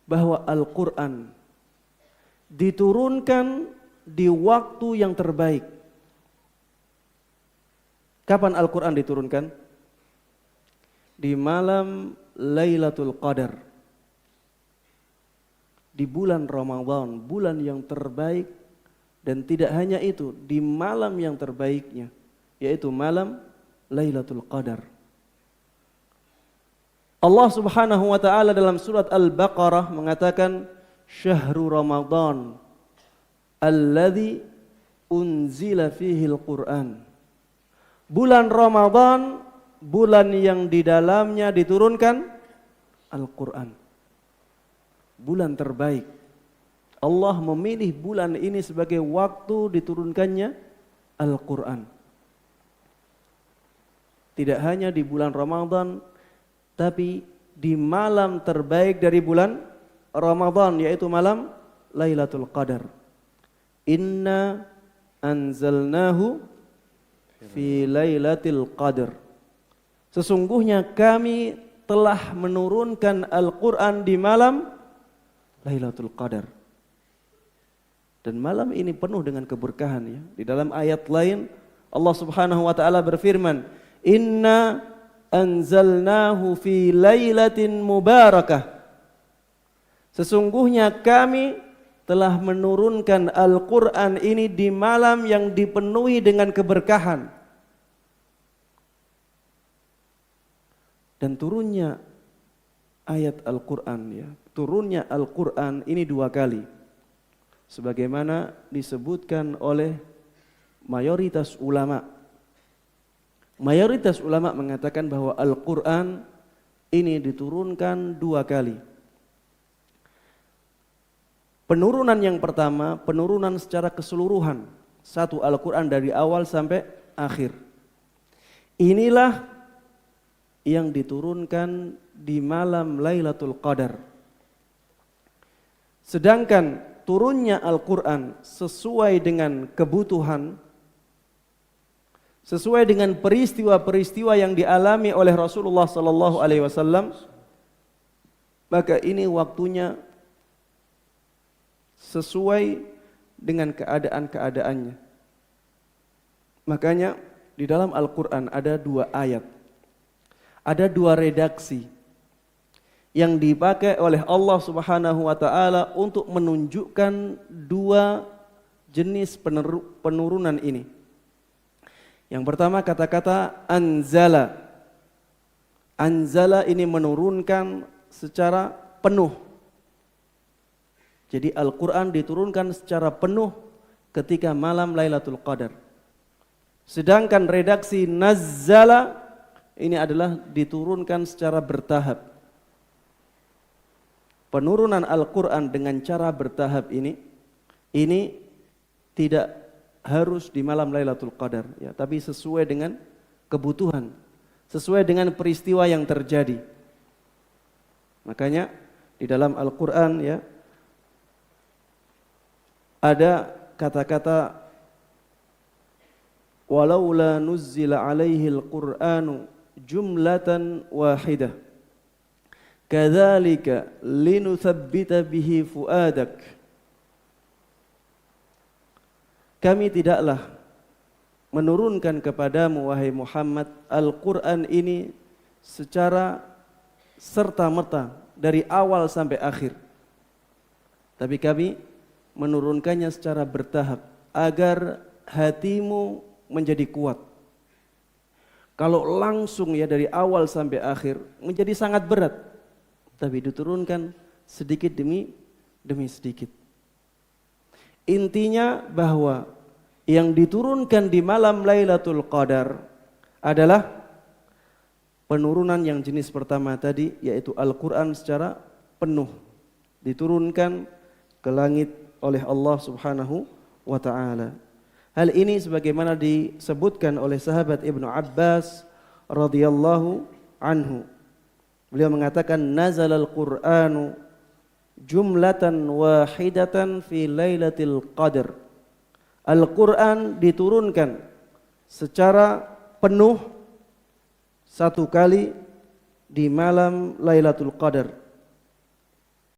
bahwa Al-Quran diturunkan di waktu yang terbaik. Kapan Al-Quran diturunkan? Di malam Lailatul Qadar. Di bulan Ramadan, bulan yang terbaik, dan tidak hanya itu, di malam yang terbaiknya, yaitu malam Lailatul Qadar. Allah Subhanahu wa taala dalam surat Al-Baqarah mengatakan Syahrul Ramadan alladzi unzila fihi al-Qur'an. Bulan Ramadan, bulan yang di dalamnya diturunkan Al-Qur'an. Bulan terbaik. Allah memilih bulan ini sebagai waktu diturunkannya Al-Qur'an. Tidak hanya di bulan Ramadan, tapi di malam terbaik dari bulan Ramadan, yaitu malam Lailatul Qadar. Inna anzalnahu fi Lailatul Qadar. Sesungguhnya kami telah menurunkan Al-Quran di malam Lailatul Qadar. Dan malam ini penuh dengan keberkahan ya. Di dalam ayat lain Allah Subhanahu wa taala berfirman, Inna anzalnahu fi lailatin mubarakah. Sesungguhnya kami telah menurunkan Al-Quran ini di malam yang dipenuhi dengan keberkahan. Dan turunnya ayat Al-Quran ya, turunnya Al-Quran ini 2 kali. Sebagaimana disebutkan oleh mayoritas ulama. Mayoritas ulama mengatakan bahwa Al-Quran ini diturunkan 2 kali. Penurunan yang pertama, penurunan secara keseluruhan. Satu Al-Quran dari awal sampai akhir. Inilah yang diturunkan di malam Lailatul Qadar. Sedangkan turunnya Al-Quran sesuai dengan kebutuhan, sesuai dengan peristiwa-peristiwa yang dialami oleh Rasulullah sallallahu alaihi wasallam, maka ini waktunya sesuai dengan keadaan-keadaannya. Makanya di dalam Al-Quran ada 2 ayat, ada 2 redaksi yang dipakai oleh Allah Subhanahu wa taala untuk menunjukkan 2 jenis penurunan ini. Yang pertama kata-kata anzala. Anzala ini menurunkan secara penuh. Jadi Al-Quran diturunkan secara penuh ketika malam Lailatul Qadar. Sedangkan redaksi nazzala ini adalah diturunkan secara bertahap. Penurunan Al-Quran dengan cara bertahap ini tidak harus di malam Lailatul Qadar ya, tapi sesuai dengan kebutuhan, sesuai dengan peristiwa yang terjadi. Makanya di dalam Al-Quran ya ada kata-kata walaula nuzzila alaihi al-Qur'anu jumlatan wahidah kadzalika linutsabbita bihi fuadak. Kami tidaklah menurunkan kepadamu wahai Muhammad Al-Quran ini secara serta-merta dari awal sampai akhir. Tapi kami menurunkannya secara bertahap agar hatimu menjadi kuat. Kalau langsung ya dari awal sampai akhir menjadi sangat berat. Tapi diturunkan sedikit demi sedikit. Intinya bahwa yang diturunkan di malam Lailatul Qadar adalah penurunan yang jenis pertama tadi, yaitu Al-Quran secara penuh diturunkan ke langit oleh Allah Subhanahu wa ta'ala. Hal ini sebagaimana disebutkan oleh sahabat Ibnu Abbas radhiyallahu anhu. Beliau mengatakan nazalal Qur'anu jumlatan wahidatan fi Lailatul Qadar. Al-Quran diturunkan secara penuh 1 kali di malam Lailatul Qadar.